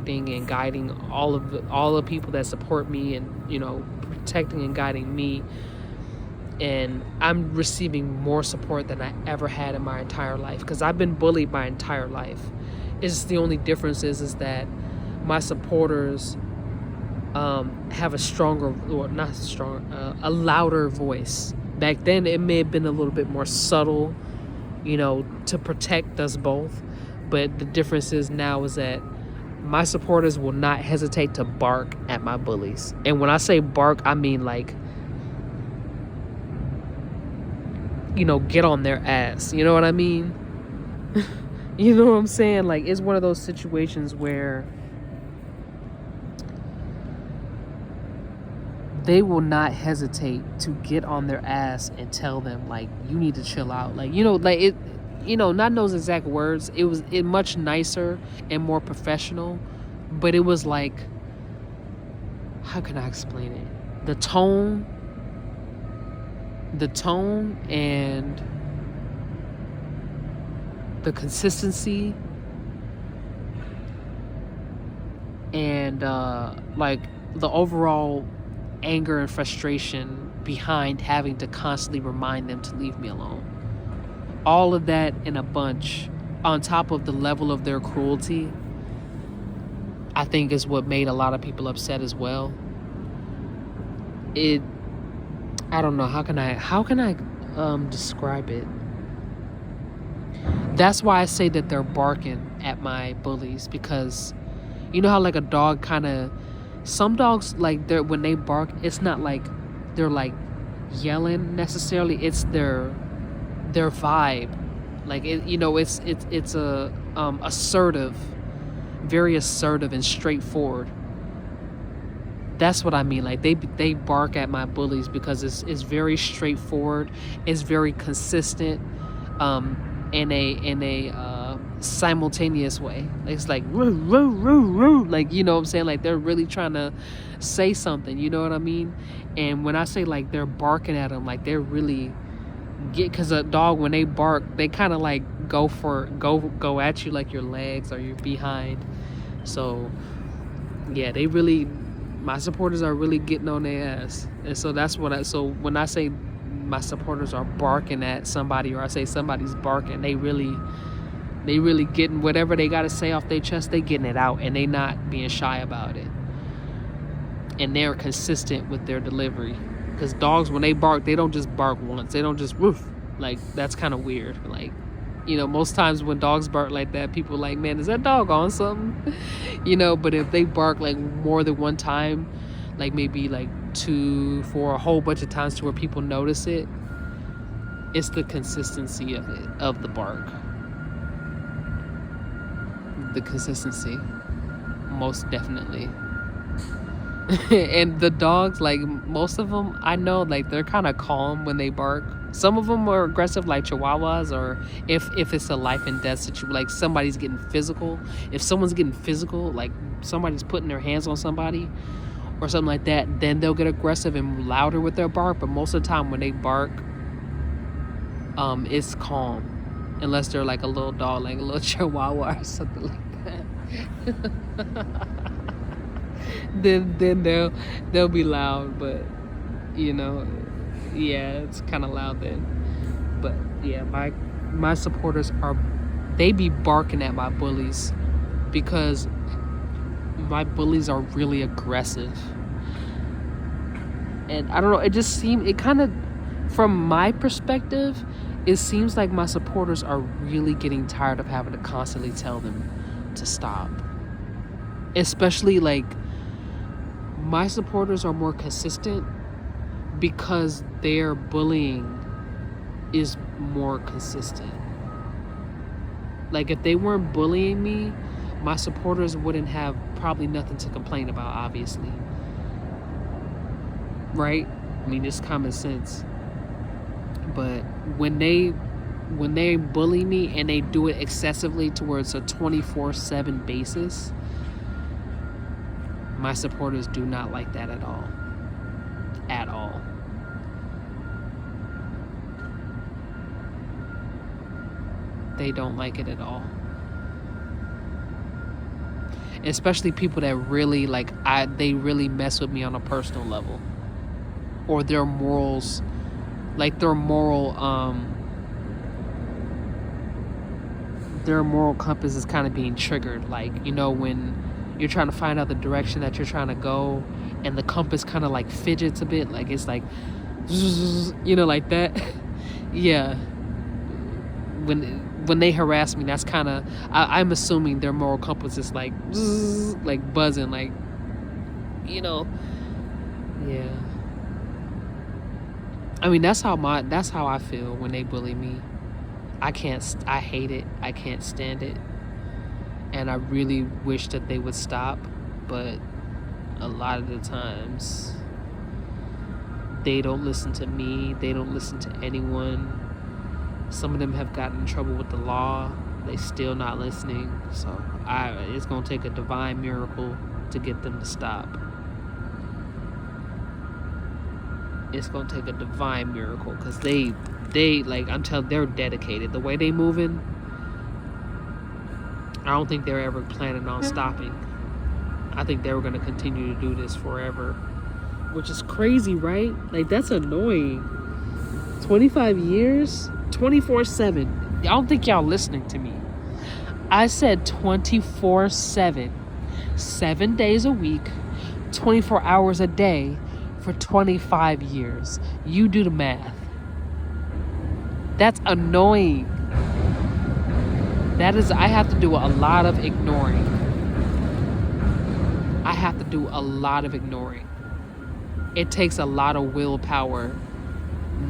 protecting and guiding all the people that support me, and protecting and guiding me. And I'm receiving more support than I ever had in my entire life, because I've been bullied my entire life. It's the only difference is that my supporters have a stronger, or not strong, a louder voice. Back then, it may have been a little bit more subtle, to protect us both. But the difference is now is that my supporters will not hesitate to bark at my bullies. And when I say bark, I mean like, get on their ass. You know what I mean? You know what I'm saying? Like, it's one of those situations where they will not hesitate to get on their ass and tell them, like, you need to chill out. Like, like it, not those exact words. It was much nicer and more professional, but it was like, how can I explain it? The tone and the consistency and like the overall anger and frustration behind having to constantly remind them to leave me alone. All of that in a bunch, on top of the level of their cruelty, I think is what made a lot of people upset as well. I don't know, how can I describe it? That's why I say that they're barking at my bullies, because you know how like a dog some dogs, like, when they bark, it's not like they're like yelling necessarily, it's their vibe. Like, it's a assertive, very assertive and straightforward. That's what I mean. Like, they bark at my bullies because it's very straightforward, it's very consistent, in a simultaneous way. It's like roo, roo, roo, roo. Like, what I'm saying? Like, they're really trying to say something, you know what I mean? And when I say like they're barking at them, like they're really because a dog, when they bark, they kind of like go at you, like your legs or your behind. So yeah, my supporters are really getting on their ass. And so that's so when I say my supporters are barking at somebody, or I say somebody's barking, they really getting whatever they got to say off their chest. They getting it out, and they not being shy about it. And they're consistent with their delivery. Because dogs, when they bark, they don't just bark once. They don't just woof. Like, that's kind of weird. Like, most times when dogs bark like that, people are like, man, is that dog on something? But if they bark like more than one time, like maybe like 2, 4, a whole bunch of times to where people notice it, it's the consistency of the bark. The consistency, most definitely. And the dogs, like most of them, I know, like they're kind of calm when they bark. Some of them are aggressive, like Chihuahuas, or if it's a life and death situation, like somebody's getting physical. If someone's getting physical, like somebody's putting their hands on somebody or something like that, then they'll get aggressive and louder with their bark. But most of the time when they bark, it's calm, unless they're like a little dog, like a little Chihuahua or something like that. then they'll be loud, but yeah, it's kind of loud then. But yeah, my supporters they be barking at my bullies because my bullies are really aggressive. And I don't know, it kind of, from my perspective, it seems like my supporters are really getting tired of having to constantly tell them to stop. Especially, like, my supporters are more consistent because their bullying is more consistent. Like, if they weren't bullying me, my supporters wouldn't have probably nothing to complain about, obviously. Right? I mean, it's common sense. But when they bully me and they do it excessively towards a 24/7 basis, my supporters do not like that at all. At all. They don't like it at all. especially people that really like they really mess with me on a personal level, or their morals, like their moral compass is kind of being triggered. Like, you know, when you're trying to find out the direction that you're trying to go and the compass kind of like fidgets a bit, like it's like, you know, like that. Yeah, when they harass me, that's kind of, I'm assuming their moral compass is like buzzing, like, you know. Yeah, I mean, that's how I feel when they bully me. I hate it. I can't stand it. And I really wish that they would stop, but a lot of the times they don't listen to me. They don't listen to anyone. Some of them have gotten in trouble with the law. They still not listening. So it's gonna take a divine miracle to get them to stop. It's gonna take a divine miracle, because they like, I'm telling, they're dedicated. The way they moving, I don't think they're ever planning on stopping. I think they were gonna continue to do this forever, which is crazy, right? Like, that's annoying. 25 years, 24/7. I don't think y'all listening to me. I said 24/7, 7 days a week, 24 hours a day for 25 years. You do the math. That's annoying. That is, I have to do a lot of ignoring. I have to do a lot of ignoring. It takes a lot of willpower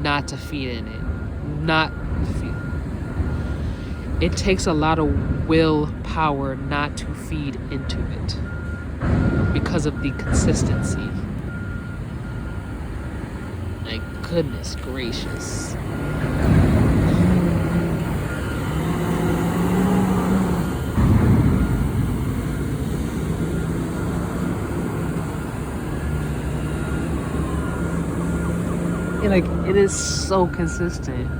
not to feed in it. It takes a lot of willpower not to feed into it because of the consistency. My goodness gracious. It is so consistent.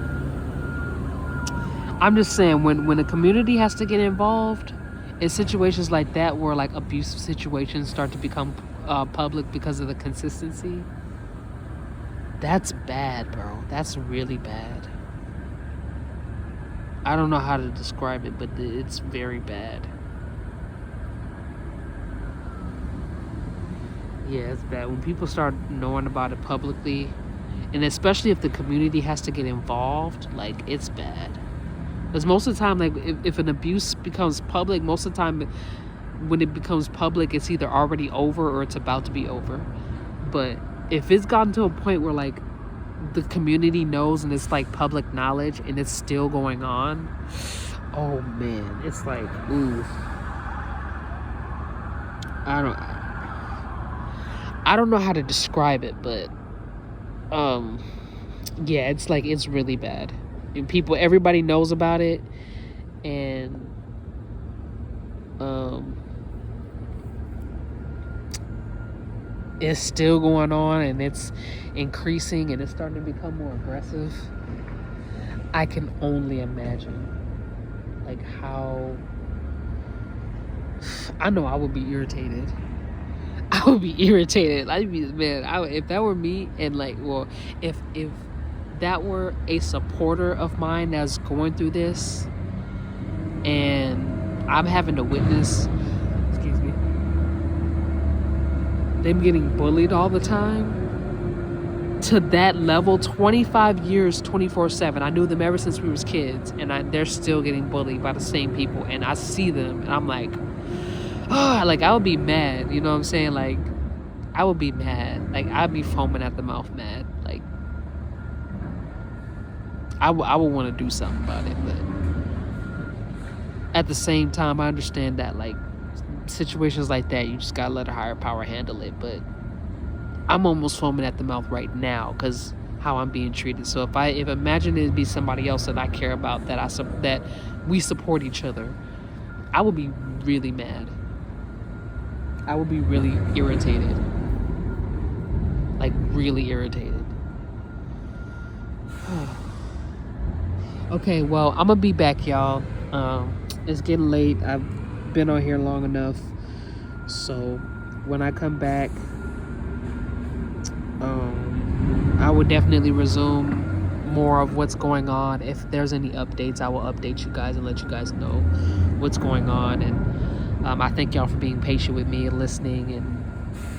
I'm just saying, when a community has to get involved in situations like that, where like abusive situations start to become public because of the consistency, that's bad, bro. That's really bad. I don't know how to describe it, but it's very bad. Yeah, it's bad. When people start knowing about it publicly, and especially if the community has to get involved, like, it's bad. Because most of the time, like, if an abuse becomes public, most of the time when it becomes public, it's either already over or it's about to be over. But if it's gotten to a point where, like, the community knows and it's like public knowledge and it's still going on, oh man, it's like, ooh. I don't know how to describe it, but yeah, it's like, it's really bad. And everybody knows about it, and it's still going on, and it's increasing, and it's starting to become more aggressive. I can only imagine, like, how, I know I would be irritated. I'd be, man, if that were me, and like, well, if that were a supporter of mine that's going through this, and I'm having to witness, excuse me, them getting bullied all the time to that level, 25 years, 24/7. I knew them ever since we was kids, and they're still getting bullied by the same people, and I see them, and I'm like, oh, like, I would be mad, you know what I'm saying? Like, I would be mad. Like, I'd be foaming at the mouth mad. Like, I would want to do something about it, but at the same time, I understand that, like, situations like that, you just gotta let a higher power handle it. But I'm almost foaming at the mouth right now because how I'm being treated. So if imagine it'd be somebody else that I care about, that we support each other, I would be really mad. I would be really irritated. Like, really irritated. Okay, well, I'm gonna be back, y'all. It's getting late. I've been on here long enough. So when I come back, I would definitely resume more of what's going on. If there's any updates, I will update you guys and let you guys know what's going on. And I thank y'all for being patient with me and listening and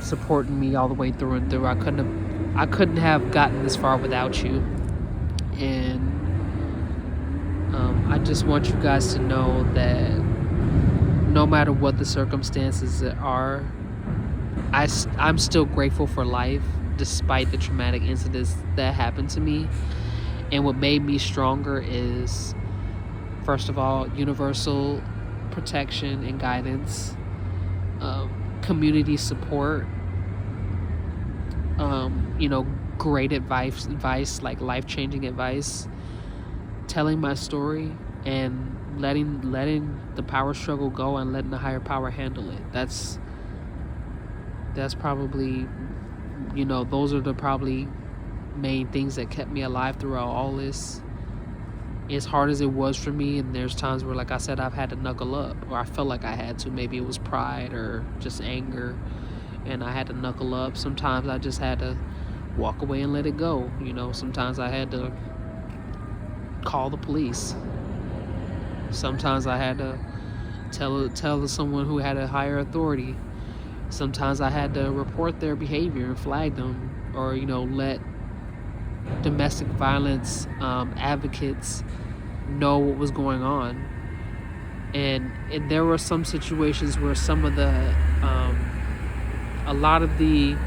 supporting me all the way through and through. I couldn't have gotten this far without you. And I just want you guys to know that no matter what the circumstances are, I'm still grateful for life despite the traumatic incidents that happened to me. And what made me stronger is, first of all, universal protection and guidance, community support, great advice, like life-changing advice, telling my story, and letting the power struggle go and letting the higher power handle it. That's probably, those are the probably main things that kept me alive throughout all this. As hard as it was for me, and there's times where, like I said, I've had to knuckle up, or I felt like I had to. Maybe it was pride or just anger, and I had to knuckle up. Sometimes I just had to walk away and let it go. Sometimes I had to call the police. Sometimes I had to tell someone who had a higher authority. Sometimes I had to report their behavior and flag them, or let domestic violence advocates know what was going on. And there were some situations where some of the a lot of the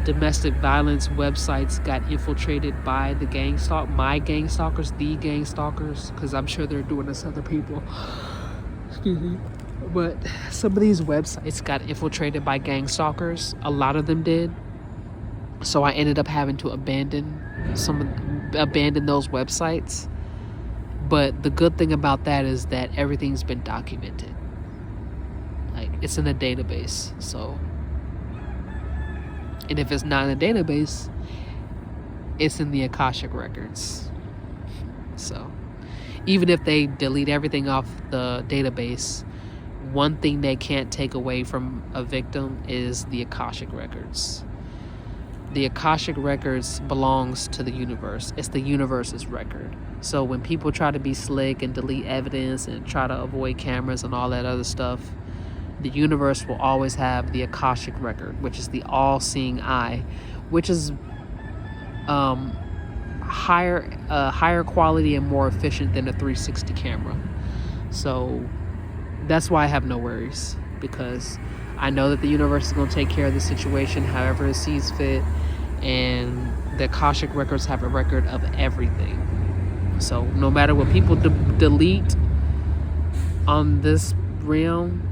domestic violence websites got infiltrated by the my gang stalkers, because I'm sure they're doing this to other people. Excuse me. But some of these websites got infiltrated by gang stalkers. A lot of them did. So I ended up having to abandon those websites. But the good thing about that is that everything's been documented. Like, it's in a database. So, and if it's not in a database, it's in the Akashic records. So, even if they delete everything off the database, one thing they can't take away from a victim is the Akashic records. The Akashic records belongs to the universe. It's the universe's record. So when people try to be slick and delete evidence and try to avoid cameras and all that other stuff, the universe will always have the Akashic record, which is the all-seeing eye, which is higher quality and more efficient than a 360 camera. So that's why I have no worries, because I know that the universe is going to take care of the situation however it sees fit, and the Akashic records have a record of everything. So no matter what people delete on this realm,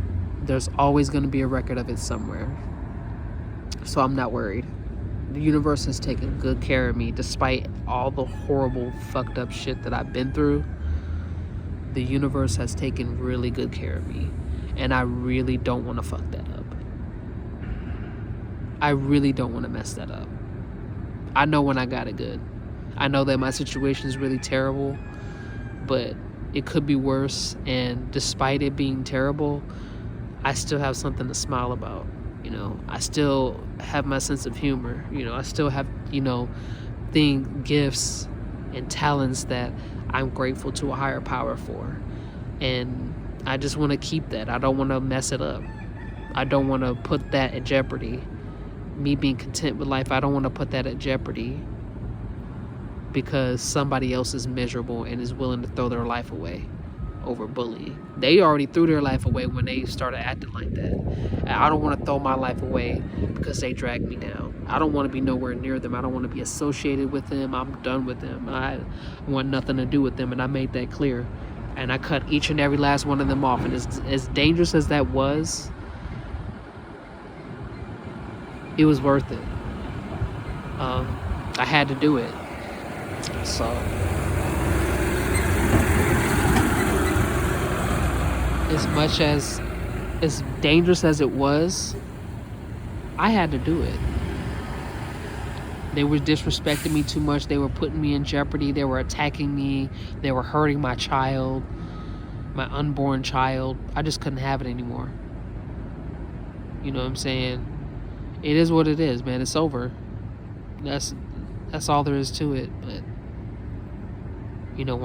there's always going to be a record of it somewhere. So I'm not worried. The universe has taken good care of me despite all the horrible, fucked up shit that I've been through. The universe has taken really good care of me, and I really don't want to fuck that up. I really don't want to mess that up. I know when I got it good. I know that my situation is really terrible, but it could be worse, and despite it being terrible, I still have something to smile about. I still have my sense of humor. I still have, gifts and talents that I'm grateful to a higher power for. And I just want to keep that. I don't want to mess it up. I don't want to put that at jeopardy. Me being content with life, I don't want to put that at jeopardy because somebody else is miserable and is willing to throw their life away over bullying. They already threw their life away when they started acting like that. And I don't want to throw my life away because they dragged me down. I don't want to be nowhere near them. I don't want to be associated with them. I'm done with them. I want nothing to do with them, and I made that clear. And I cut each and every last one of them off. And as dangerous as that was, it was worth it. I had to do it. So as dangerous as it was, I had to do it. They were disrespecting me too much. They were putting me in jeopardy. They were attacking me. They were hurting my child, my unborn child. I just couldn't have it anymore. You know what I'm saying? It is what it is, man. It's over. That's all there is to it. But when